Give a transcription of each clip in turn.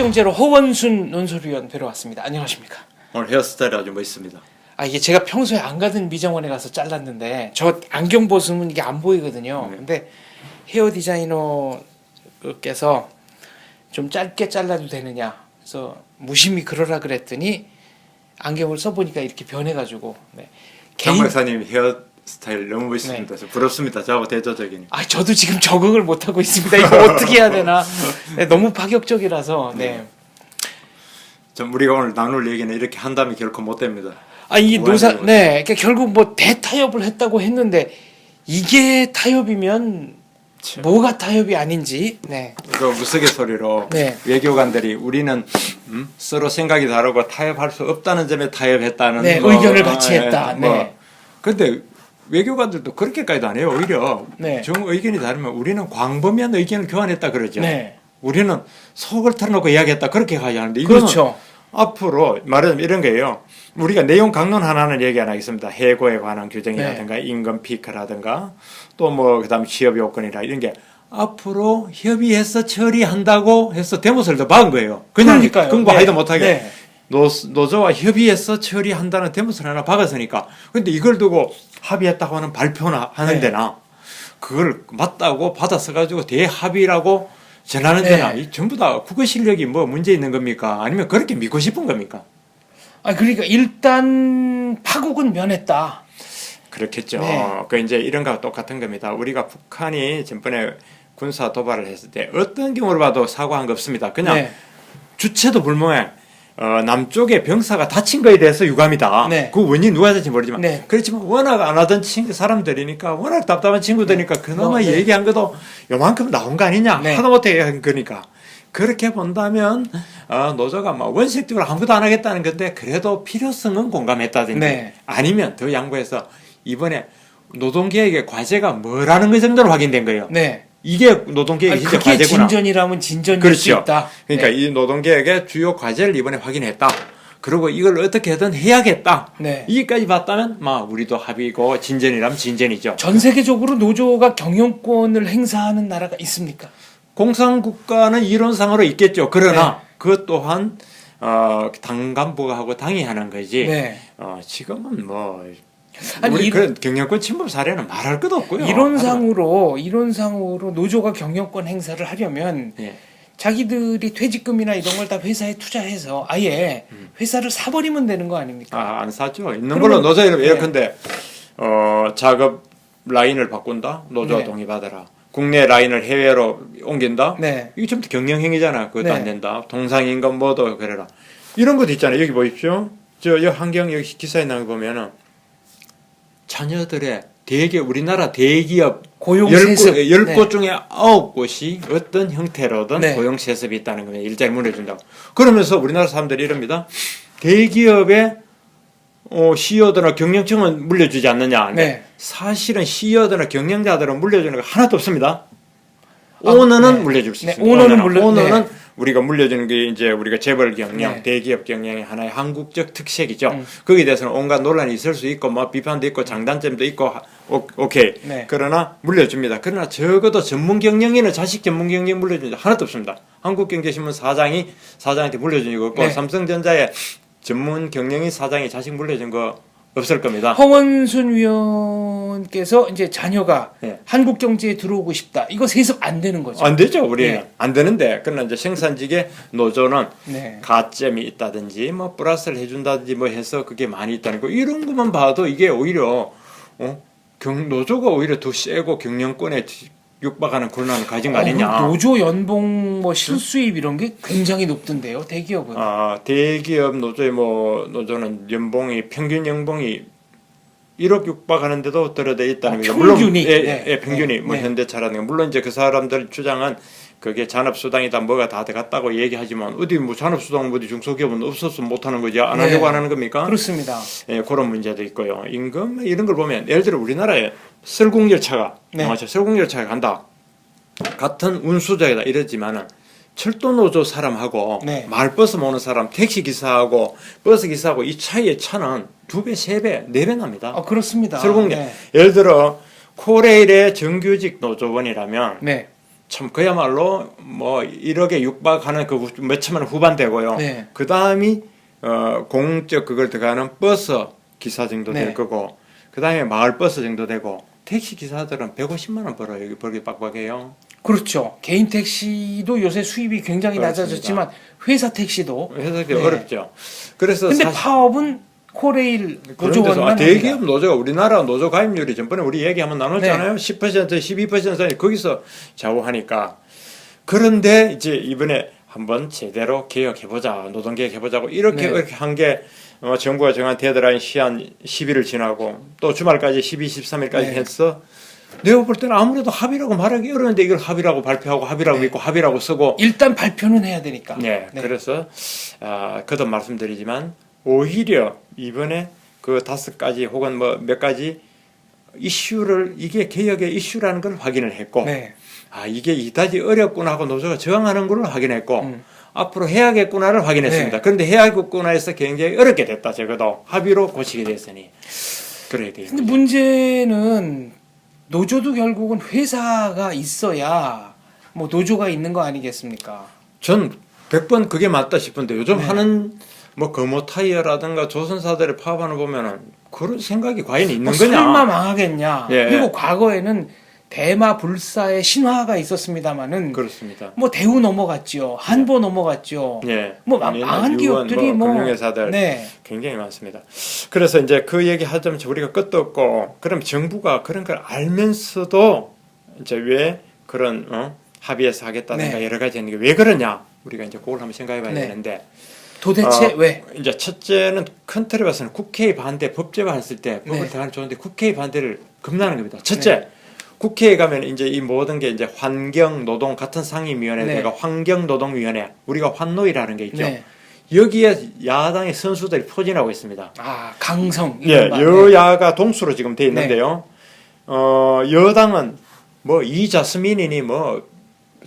한국경제로 허원순 논설위원 뵈러 왔습니다. 안녕하십니까? 오늘 헤어스타일이 아주 멋있습니다. 이게 제가 평소에 안 가던 미장원에 가서 잘랐는데 저 안경 벗으면 이게 안 보이거든요. 네. 근데 헤어 디자이너께서 좀 짧게 잘라도 되느냐, 그래서 무심히 그러라 그랬더니 안경을 써보니까 이렇게 변해가지고. 네. 장 박사님 헤어스타일 너무 멋있습니다. 네. 저 부럽습니다. 저하고 대조적이니. 저도 지금 적응을 못 하고 있습니다. 이거 어떻게 해야 되나? 네, 너무 파격적이라서. 네. 좀 우리가 오늘 나눌 얘기는 이렇게 한다면 결코 못 됩니다. 이 네, 그러니까 결국 뭐 대타협을 했다고 했는데 이게 타협이면 뭐가 타협이 아닌지. 네. 이거 우스갯소리로 네. 외교관들이 우리는 서로 생각이 다르고 타협할 수 없다는 점에 타협했다는 네, 의견을 같이 했다. 네. 근데 외교관들도 그렇게까지도 안 해요. 오히려 네. 정 의견이 다르면 우리는 광범위한 의견을 교환했다 그러죠. 네. 우리는 속을 털어놓고 이야기했다 그렇게 가야 하는데 이거는 그렇죠. 앞으로 말하자면 이런 거예요. 우리가 내용 강론 하나는 얘기 안 하겠습니다. 해고에 관한 규정이라든가 임금 피크라든가 또 뭐 그다음 취업 요건이라 이런 게 앞으로 협의해서 처리한다고 해서 대못을 더 박은 거예요. 그냥 그러니까요. 공부하지도 네. 못하게 네. 노조와 협의해서 처리한다는 대못을 하나 박았으니까. 근데 이걸 두고 합의했다고 하는 발표나 하는 네. 데나 그걸 맞다고 받아 써가지고 대합의라고 전하는 네. 데나 이 전부 다 국어 실력이 뭐 문제 있는 겁니까? 아니면 그렇게 믿고 싶은 겁니까? 그러니까 일단 파국은 면했다. 그렇겠죠. 네. 그 이제 이런 거와 똑같은 겁니다. 우리가 북한이 전번에 군사 도발을 했을 때 어떤 경우를 봐도 사과한 거 없습니다. 그냥 네. 주체도 불명해. 남쪽에 병사가 다친 거에 대해서 유감이다. 네. 그 원인이 누가 될지 모르지만 네. 그렇지만 워낙 안 하던 사람들이니까 워낙 답답한 친구들이니까 그나마 네. 얘기한 것도 요만큼 나온 거 아니냐. 네. 하다 못해 한 거니까. 그렇게 본다면 노조가 뭐 원칙적으로 아무것도 안 하겠다는 건데 그래도 필요성은 공감했다든지 네. 아니면 더 양보해서 이번에 노동계획의 과제가 뭐라는 것 정도로 확인된 거예요. 네. 이게 노동계획이 진짜 그게 과제구나. 진전이라면 진전일 그렇죠. 수 있다. 그러니까 네. 이 노동계획의 주요 과제를 이번에 확인했다. 그리고 이걸 어떻게든 해야겠다. 네. 이기까지 봤다면 우리도 합의고 진전이라면 진전이죠. 전 세계적으로 노조가 경영권을 행사하는 나라가 있습니까? 공산국가는 이론상으로 있겠죠. 그러나 네. 그것 또한 당 간부가 하고 당이 하는 거지. 네. 지금은 뭐 아니, 우리 그런 경영권 침범 사례는 말할 것도 없고요. 이론상으로 노조가 경영권 행사를 하려면 예. 자기들이 퇴직금이나 이런 걸 다 회사에 투자해서 아예 회사를 사버리면 되는 거 아닙니까? 안 사죠. 있는 그러면- 걸로 노조 이름 네. 예컨대 작업 라인을 바꾼다. 노조 네. 동의받아라. 국내 라인을 해외로 옮긴다. 네. 이게 전부 경영행위잖아. 그것도 네. 안 된다. 동상인건 뭐도 그래라. 이런 것도 있잖아요. 여기 보십시오. 여 한경 여기 기사에 나온 거 보면은 자녀들의 우리나라 대기업 고용 세습. 10곳 중에 9곳이 어떤 형태로든 네. 고용 세습이 있다는 거예요. 일자리 물려준다고. 그러면서 우리나라 사람들이 이럽니다. 대기업의 CEO들이나 경영층은 물려주지 않느냐. 네. 사실은 CEO들이나 경영자들은 물려주는 거 하나도 없습니다. 오너는 네. 물려줄 수 네, 있습니다. 오너는 우리가 물려주는 게 이제 우리가 재벌 경영, 네. 대기업 경영의 하나의 한국적 특색이죠. 거기에 대해서는 온갖 논란이 있을 수 있고, 뭐 비판도 있고, 장단점도 있고, 오케이. 네. 그러나 물려줍니다. 그러나 적어도 전문 경영인은 자식 전문 경영 물려주는 게 하나도 없습니다. 한국경제신문 사장한테 물려준 거 없고, 네. 삼성전자의 전문 경영인 사장이 자식 물려준 거 없을 겁니다. 허원순 위원께서 이제 자녀가 네. 한국 경제에 들어오고 싶다. 이거 세습 안 되는 거죠. 안 되죠, 우리는. 네. 안 되는데, 그러나 이제 생산직의 노조는 네. 가점이 있다든지, 뭐, 플러스를 해준다든지, 뭐 해서 그게 많이 있다는 거. 이런 것만 봐도 이게 오히려, 노조가 오히려 더 세고 경영권에 육박하는 권한을 가진 거 아니냐. 노조 연봉 뭐 실수입 이런 게 굉장히 높던데요, 대기업은. 대기업 노조는 평균 연봉이 1억 육박하는데도 들어져 있다는 거죠. 평균이. 물론, 네. 평균이, 네. 뭐, 네. 현대차라든가. 물론 이제 그 사람들 주장은 그게 잔업수당이다, 뭐가 다 들어갔다고 얘기하지만, 어디 뭐 잔업수당 어디 중소기업은 없었으면 못하는 거지. 안 네. 하려고 안 하는 겁니까? 그렇습니다. 그런 문제도 있고요. 임금, 이런 걸 보면, 예를 들어 우리나라에 설국열차가, 네. 설국열차가 간다. 같은 운수자이다 이러지만은, 철도노조 사람하고 네. 마을버스 모는 사람, 택시기사하고 버스기사하고 이 차이의 차는 2배, 3배, 4배 납니다. 그렇습니다. 설국열. 네. 예를 들어 코레일의 정규직 노조원이라면 네. 참 그야말로 뭐 1억에 육박하는 그 몇 천만 원 후반대고요. 네. 그 다음이 공적 그걸 들어가는 버스 기사 정도 될 네. 거고, 그 다음에 마을 버스 정도 되고, 택시 기사들은 150만 원 벌어요. 여기 벌기 빡빡해요. 그렇죠. 개인 택시도 요새 수입이 굉장히 그렇습니다. 낮아졌지만 회사 택시도. 회사 때 네. 어렵죠. 그래서 근데 사실 파업은 코레일 그런 데서 노조원만 대기업 노조가 우리나라 노조 가입률이 전번에 우리 얘기 한번 나눴잖아요. 네. 10% 12% 사이 거기서 좌우하니까. 그런데 이제 이번에 한번 제대로 개혁해보자, 노동개혁해보자고 이렇게 네. 이렇게 한 게 정부가 정한 데드라인 시한 10일을 지나고 또 주말까지 12, 13일까지 네. 해서 내가 볼 때는 아무래도 합의라고 말하기 어려운데 이걸 합의라고 발표하고 합의라고 네. 있고 합의라고 쓰고 일단 발표는 해야 되니까. 네, 네. 그래서 거듭 말씀드리지만 오히려 이번에 그 5가지 혹은 뭐 몇 가지 이슈를 이게 개혁의 이슈라는 걸 확인을 했고 네. 이게 이다지 어렵구나 하고 노조가 저항하는 걸 확인했고 앞으로 해야겠구나를 확인했습니다. 네. 그런데 해야겠구나에서 굉장히 어렵게 됐다. 적어도 합의로 고치게 됐으니 그래야 돼요. 근데 문제는 노조도 결국은 회사가 있어야 뭐 노조가 있는 거 아니겠습니까? 전 100번 그게 맞다 싶은데 요즘 네. 하는 뭐 금호 타이어라든가 조선사들의 파업하는 보면은 그런 생각이 과연 있는 뭐 거냐? 설마 망하겠냐? 예. 그리고 과거에는 대마 불사의 신화가 있었습니다마는 그렇습니다. 뭐 대우 넘어갔죠, 한보 넘어갔죠. 예. 뭐 망한 유원, 기업들이 뭐 금융회사들 네. 굉장히 많습니다. 그래서 이제 그 얘기 하자면 우리가 끝도 없고 그럼 정부가 그런 걸 알면서도 이제 왜 그런 합의해서 하겠다든가 네. 여러 가지 하는 게 왜 그러냐? 우리가 이제 그걸 한번 생각해봐야 네. 되는데 도대체 왜? 이제 첫째는 큰 틀에 봐서는 국회의 반대 법제화 했을 때 법을 네. 대하는 좋은데 국회의 반대를 금나는 겁니다. 첫째, 국회에 가면 이제 이 모든 게 이제 환경 노동 같은 상임위원회가 네. 환경노동위원회 우리가 환노위라는 게 있죠. 네. 여기에 야당의 선수들이 포진하고 있습니다. 강성. 예, 이른바. 여야가 동수로 지금 돼 있는데요. 여당은 뭐 이자스민이니 뭐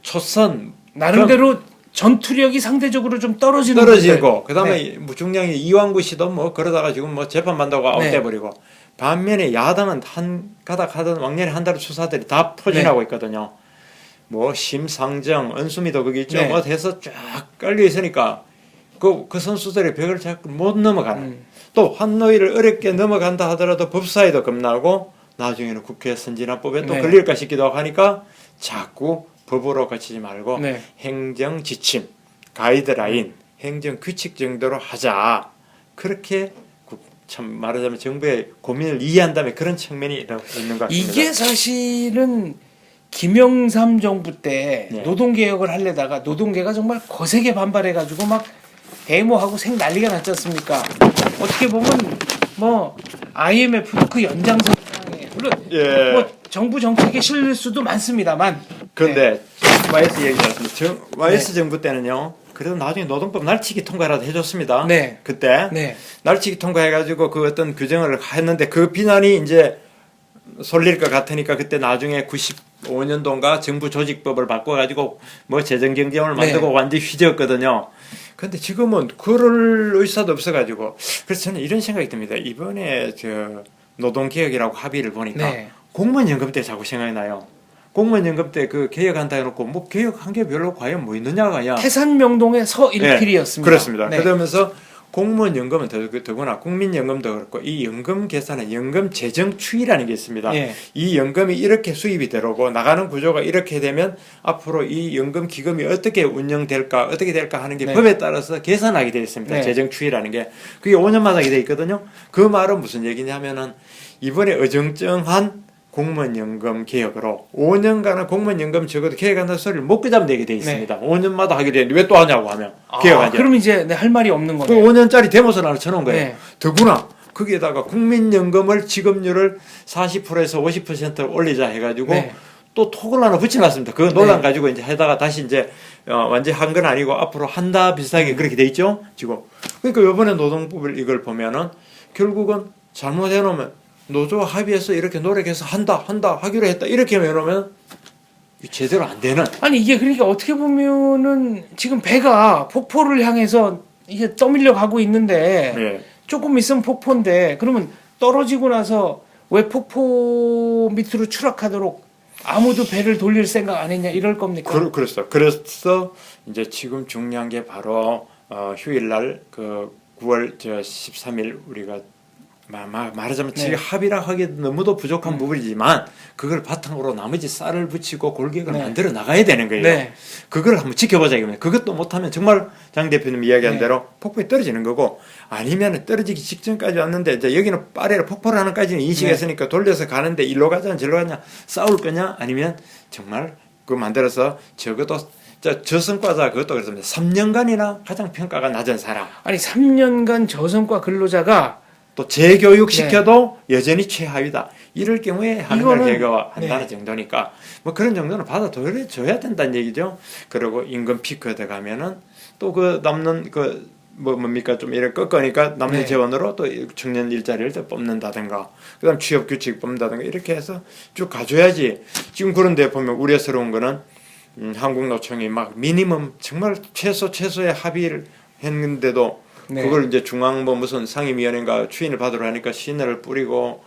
초선 나름대로 전투력이 상대적으로 좀 떨어지는 떨어지고 분들. 그다음에 네. 무중량이 이완구 씨도 뭐 그러다가 지금 뭐 재판 받다가 아웃돼 버리고 반면에 야당은 한 가닥 하던 왕년에 한 달의 수사들이 다 포진하고 있거든요. 뭐 심상정, 은수미도 거기 있죠. 네. 뭐 해서 쫙 깔려 있으니까 그 선수들의 벽을 자꾸 못 넘어가는. 또 환노위를 어렵게 넘어간다 하더라도 법사위도 겁나고 나중에는 국회 선진화법에 또 네. 걸릴까 싶기도 하고 하니까 자꾸 법으로 거치지 말고 네. 행정 지침, 가이드라인, 행정 규칙 정도로 하자. 그렇게 참 말하자면 정부의 고민을 이해한다면 그런 측면이 있는 것 같습니다. 이게 사실은 김영삼 정부 때 네. 노동개혁을 하려다가 노동계가 정말 거세게 반발해가지고 막 데모하고 생 난리가 났지 않습니까? 어떻게 보면 뭐 IMF도 그 연장선상에 물론 예. 뭐 정부 정책의 실수도 많습니다만 그런데 YS 얘기 나왔습니다. YS 정부 때는요. 그래도 나중에 노동법 날치기 통과라도 해줬습니다. 네. 그때 네. 날치기 통과해가지고 그 어떤 규정을 했는데 그 비난이 이제 쏠릴 것 같으니까 그때 나중에 95년도인가 정부 조직법을 바꿔가지고 뭐 재정경제원을 만들고 네. 완전히 휘저었거든요. 근데 지금은 그럴 의사도 없어가지고 그래서 저는 이런 생각이 듭니다. 이번에 저 노동개혁이라고 합의를 보니까 네. 공무원연금 때 자꾸 생각이 나요. 공무원연금 때 그 개혁한다 해놓고 뭐 개혁한 게 별로 과연 뭐 있느냐가 태산명동의 서일필이었습니다. 그렇습니다. 네. 그러면서 공무원연금은 더구나 국민연금도 그렇고 이 연금 계산에 연금 재정 추이라는 게 있습니다. 네. 이 연금이 이렇게 수입이 들어오고 나가는 구조가 이렇게 되면 앞으로 이 연금 기금이 어떻게 운영될까 어떻게 될까 하는 게 네. 법에 따라서 계산하게 되어 있습니다. 네. 재정 추이라는 게 그게 5년마다 되어 있거든요. 그 말은 무슨 얘기냐면은 이번에 어정쩡한 공무원연금 개혁으로 5년간은 공무원연금 적어도 개혁한다는 소리를 못 그잡는 얘기 되어 있습니다. 5년마다 하게 되는데 왜 또 하냐고 하면 개혁하지. 그럼 이제 할 말이 없는 그 거네요. 5년짜리 데모선 하나 쳐놓은 거예요. 네. 더구나 거기에다가 국민연금을 지급률을 40%에서 50% 올리자 해가지고 네. 또 톡을 하나 붙여놨습니다. 그 논란 가지고 이제 해다가 다시 이제 완전히 한 건 아니고 앞으로 한다 비슷하게 그렇게 돼 있죠. 지금 그러니까 이번에 노동법을 이걸 보면은 결국은 잘못해 놓으면 노조와 합의해서 이렇게 노력해서 한다 하기로 했다 이렇게 해놓으면 제대로 안 되는. 아니 이게 그러니까 어떻게 보면은 지금 배가 폭포를 향해서 이게 떠밀려 가고 있는데 예. 조금 있으면 폭포인데 그러면 떨어지고 나서 왜 폭포 밑으로 추락하도록 아무도 배를 돌릴 생각 안 했냐 이럴 겁니까? 그랬어. 그래서 이제 지금 중요한 게 바로 휴일날 그 9월 13일 우리가 말하자면 네. 지금 합의라 하기 너무도 부족한 부분이지만 그걸 바탕으로 나머지 쌀을 붙이고 골격을 네. 만들어 나가야 되는 거예요. 네. 그걸 한번 지켜보자 이겁니다. 그것도 못하면 정말 장 대표님 이야기한 네. 대로 폭풍이 떨어지는 거고 아니면 떨어지기 직전까지 왔는데 이제 여기는 빠르게 폭발을 하는까지는 인식했으니까 돌려서 가는데 일로 가자 저로 가냐 싸울 거냐 아니면 정말 그거 만들어서 적어도 저성과자 그것도 그렇습니다. 3년간이나 가장 평가가 낮은 사람 아니 3년간 저성과 근로자가 또 재교육 시켜도 여전히 최하위다. 이럴 경우에 하는 걸 개거한다는 정도니까 뭐 그런 정도는 받아줘야 된다는 얘기죠. 그리고 임금 피크 들어가면은 또 그 남는 그 뭡니까 좀 이렇게 꺾으니까 남는 재원으로 또 청년 일자리를 또 뽑는다든가 그다음 취업 규칙 뽑는다든가 이렇게 해서 쭉 가줘야지. 지금 그런데 보면 우려스러운 거는 한국노총이 막 미니멈 정말 최소의 합의를 했는데도 그걸 이제 중앙 뭐 무슨 상임위원회인가 추인을 받으러 하니까 신뢰를 뿌리고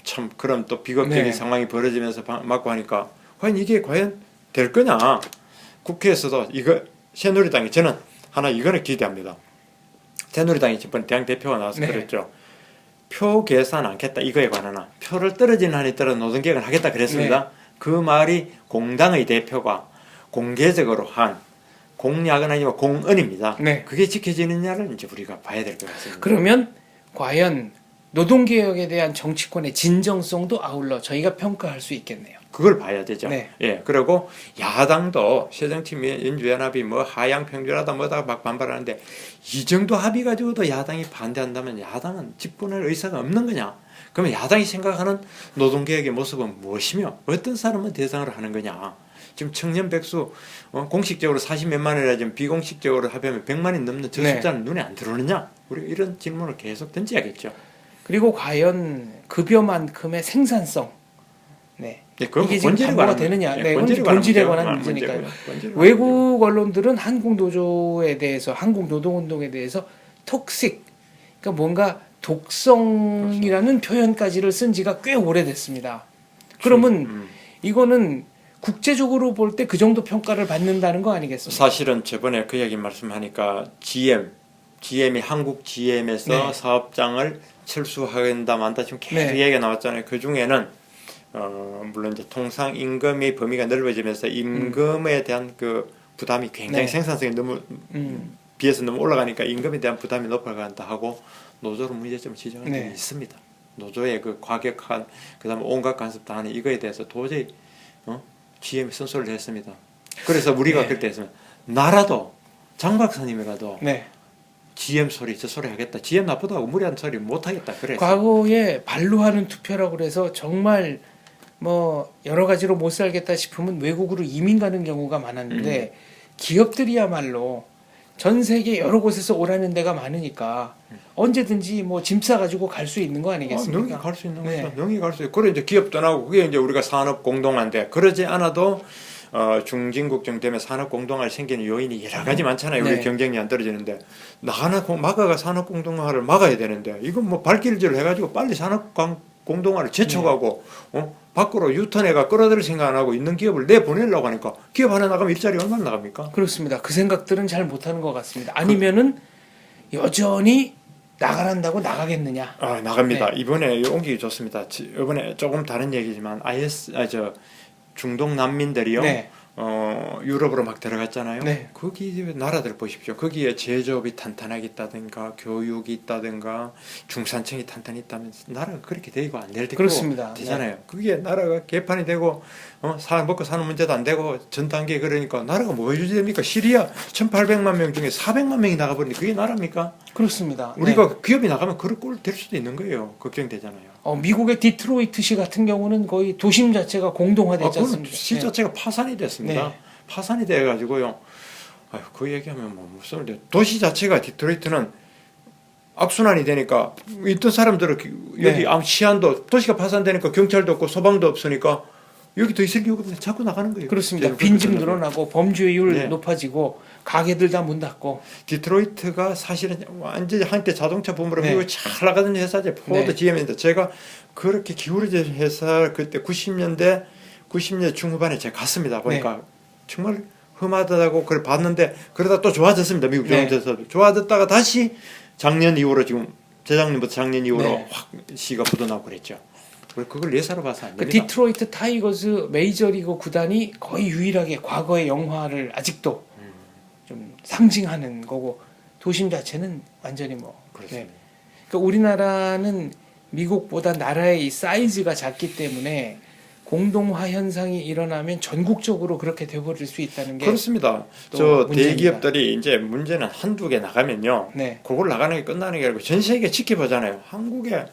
참 그럼 또 비극적인 상황이 벌어지면서 막고 하니까 과연 이게 과연 될 거냐. 국회에서도 이거 새누리당이 저는 하나 이거는 기대합니다. 새누리당이 이번 당 대표가 나와서 그랬죠. 표 계산 않겠다 이거에 관한 표를 떨어지는 한이 떨어 노동개혁을 하겠다 그랬습니다. 그 말이 공당의 대표가 공개적으로 한 공약은 아니고 공언입니다. 그게 지켜지느냐를 이제 우리가 봐야 될 것 같습니다. 그러면 과연 노동개혁에 대한 정치권의 진정성도 아울러 저희가 평가할 수 있겠네요. 그걸 봐야 되죠. 예. 그리고 야당도 새정치민 민주연합이 뭐 하향 평준하다 뭐다 막 반발하는데 이 정도 합의 가지고도 야당이 반대한다면 야당은 집권할 의사가 없는 거냐? 그러면 야당이 생각하는 노동개혁의 모습은 무엇이며 어떤 사람은 대상으로 하는 거냐? 지금 청년 백수 공식적으로 40몇만 원이라 지금 비공식적으로 합하면 100만이 넘는 저 숫자는 눈에 안 들어오느냐? 우리가 이런 질문을 계속 던져야겠죠. 그리고 과연 급여만큼의 생산성, 이게 지금 담보가 되느냐? 본질에 관한 문제니까요. 외국 언론들은 한국 노조에 대해서, 한국 노동운동에 대해서 톡식, 그러니까 뭔가 독성이라는 표현까지를 쓴 지가 꽤 오래됐습니다. 그러면 이거는 국제적으로 볼 때 그 정도 평가를 받는다는 거 아니겠습니까? 사실은 저번에 그 얘기 말씀하니까 GM이 한국 GM에서 사업장을 철수한다 만다 지금 계속 얘기가 나왔잖아요. 그 중에는 물론 이제 통상 임금의 범위가 넓어지면서 임금에 대한 그 부담이 굉장히 생산성이 너무 비해서 너무 올라가니까 임금에 대한 부담이 높아간다 하고 노조로 문제점을 지적한 적이 있습니다. 노조의 그 과격한 그다음에 온갖 간섭 다 하는 이거에 대해서 도저히 GM이 선소를 했습니다. 그래서 우리가 그때 했으면 나라도 장 박사님이라도 GM 소리 저 소리 하겠다. GM 나쁘다고 무리한 소리 못 하겠다. 그래서 과거에 발로 하는 투표라고 그래서 정말 뭐 여러 가지로 못 살겠다 싶으면 외국으로 이민 가는 경우가 많았는데 기업들이야말로 전 세계 여러 곳에서 오라는 데가 많으니까 언제든지 뭐 짐 싸가지고 갈 수 있는 거 아니겠습니까? 능히 갈 수 있는 거죠. 능히 갈 수 있고 그래 이제 기업 떠나고 그게 이제 우리가 산업 공동화인데 그러지 않아도 중진국정 되면 산업 공동화를 생기는 요인이 여러 가지 많잖아요. 우리 경쟁력이 안 떨어지는데 나가나 막아가 산업 공동화를 막아야 되는데 이건 뭐 발길질 해가지고 빨리 산업 공동화를 제쳐가고 밖으로 유턴해가 끌어들일 생각 안 하고 있는 기업을 내보내려고 하니까 기업 하나 나가면 일자리 얼마나 나갑니까? 그렇습니다. 그 생각들은 잘 못하는 것 같습니다. 아니면은 여전히 나가란다고 나가겠느냐? 나갑니다. 이번에 옮기기 좋습니다. 이번에 조금 다른 얘기지만 중동 난민들이요. 유럽으로 막 들어갔잖아요. 거기 나라들 보십시오. 거기에 제조업이 탄탄하게 있다든가 교육이 있다든가 중산층이 탄탄히 있다면 나라가 그렇게 되고 안 될 때고 되잖아요. 그게 나라가 개판이 되고 먹고 사는 문제도 안 되고 전 단계 그러니까 나라가 뭐 유지됩니까? 시리아 1,800만 명 중에 400만 명이 나가버리니 그게 나라입니까? 그렇습니다. 우리가 기업이 나가면 그럴 꼴 될 수도 있는 거예요. 걱정되잖아요. 미국의 디트로이트시 같은 경우는 거의 도심 자체가 공동화됐지 않습니까? 시 자체가 파산이 됐습니다. 파산이 돼가지고요. 그 얘기하면 뭐 무슨 도시 자체가 디트로이트는 악순환이 되니까 있던 사람들은 여기 치안도 도시가 파산되니까 경찰도 없고 소방도 없으니까 여기 더 있을 이유가 없는데 자꾸 나가는 거예요. 그렇습니다. 빈집 늘어나고 범죄율 높아지고 가게들 다 문 닫고. 디트로이트가 사실은 완전히 한때 자동차 붐으로 미국에 잘 나가던 회사죠. 포드 GM인데 제가 그렇게 기울어진 회사 그때 90년대 90년대 중후반에 제가 갔습니다. 보니까 정말 험하다고 그걸 봤는데 그러다 또 좋아졌습니다. 미국 중앙에서 좋아졌다가 다시 작년 이후로 지금 재작년부터 작년 이후로 확 시가 뻗어나고 그랬죠. 그걸 예사로 봐서 안 됩니다. 디트로이트 타이거즈 메이저리그 구단이 거의 유일하게 과거의 영화를 아직도 좀 상징하는 거고 도심 자체는 완전히 뭐 그렇습니다. 그러니까 우리나라는 미국보다 나라의 이 사이즈가 작기 때문에 공동화 현상이 일어나면 전국적으로 그렇게 돼버릴 수 있다는 게 그렇습니다. 저 대기업들이 이제 문제는 한두 개 나가면요. 그걸 나가는 게 끝나는 게 아니고 전 세계 지켜보잖아요. 한국에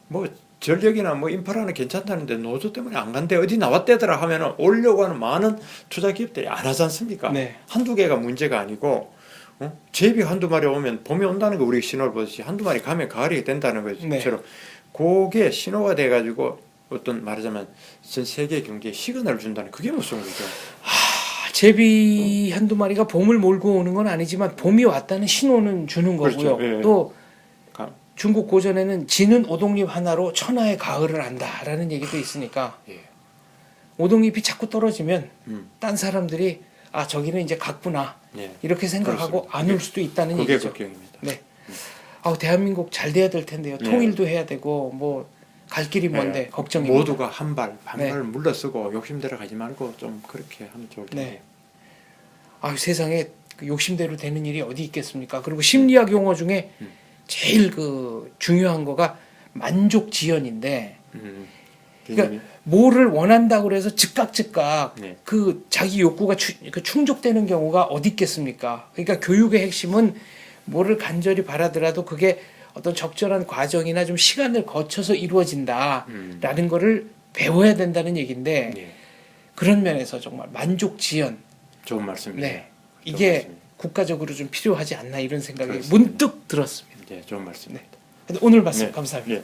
뭐 전력이나 뭐 인프라는 괜찮다는데 노조 때문에 안 간대 어디 나왔대더라 하면은 오려고 하는 많은 투자 기업들이 안 하지 않습니까? 한두 개가 문제가 아니고 제비 한두 마리 오면 봄이 온다는 거 우리 신호를 보듯이 한두 마리 가면 가을이 된다는 것처럼 그게 신호가 돼가지고 어떤 말하자면 전 세계 경제에 시그널을 준다는 그게 무슨 거죠? 제비 한두 마리가 봄을 몰고 오는 건 아니지만 봄이 왔다는 신호는 주는 거고요. 그렇죠. 또 중국 고전에는 지는 오동잎 하나로 천하의 가을을 안다라는 얘기도 있으니까 오동잎이 자꾸 떨어지면 딴 사람들이 아 저기는 이제 갔구나 이렇게 생각하고 안 올 수도 있다는 얘기죠. 걱정입니다. 대한민국 잘 돼야 될 텐데요. 통일도 해야 되고 뭐 갈 길이 먼데 걱정입니다. 모두가 한 발 물러서고 욕심대로 가지 말고 좀 그렇게 하면 좋을 텐데. 세상에 그 욕심대로 되는 일이 어디 있겠습니까? 그리고 심리학 용어 중에 제일 그 중요한 거가 만족지연인데, 그러니까 뭐를 원한다고 그래서 즉각 그 자기 욕구가 충족되는 경우가 어디 있겠습니까? 그러니까 교육의 핵심은 뭐를 간절히 바라더라도 그게 어떤 적절한 과정이나 좀 시간을 거쳐서 이루어진다라는 거를 배워야 된다는 얘기인데 그런 면에서 정말 만족지연 좋은 말씀입니다. 이게 말씀입니다. 국가적으로 좀 필요하지 않나 이런 생각이 그렇습니다. 문득 들었습니다. 좋은 말씀입니다. 오늘 말씀 감사합니다.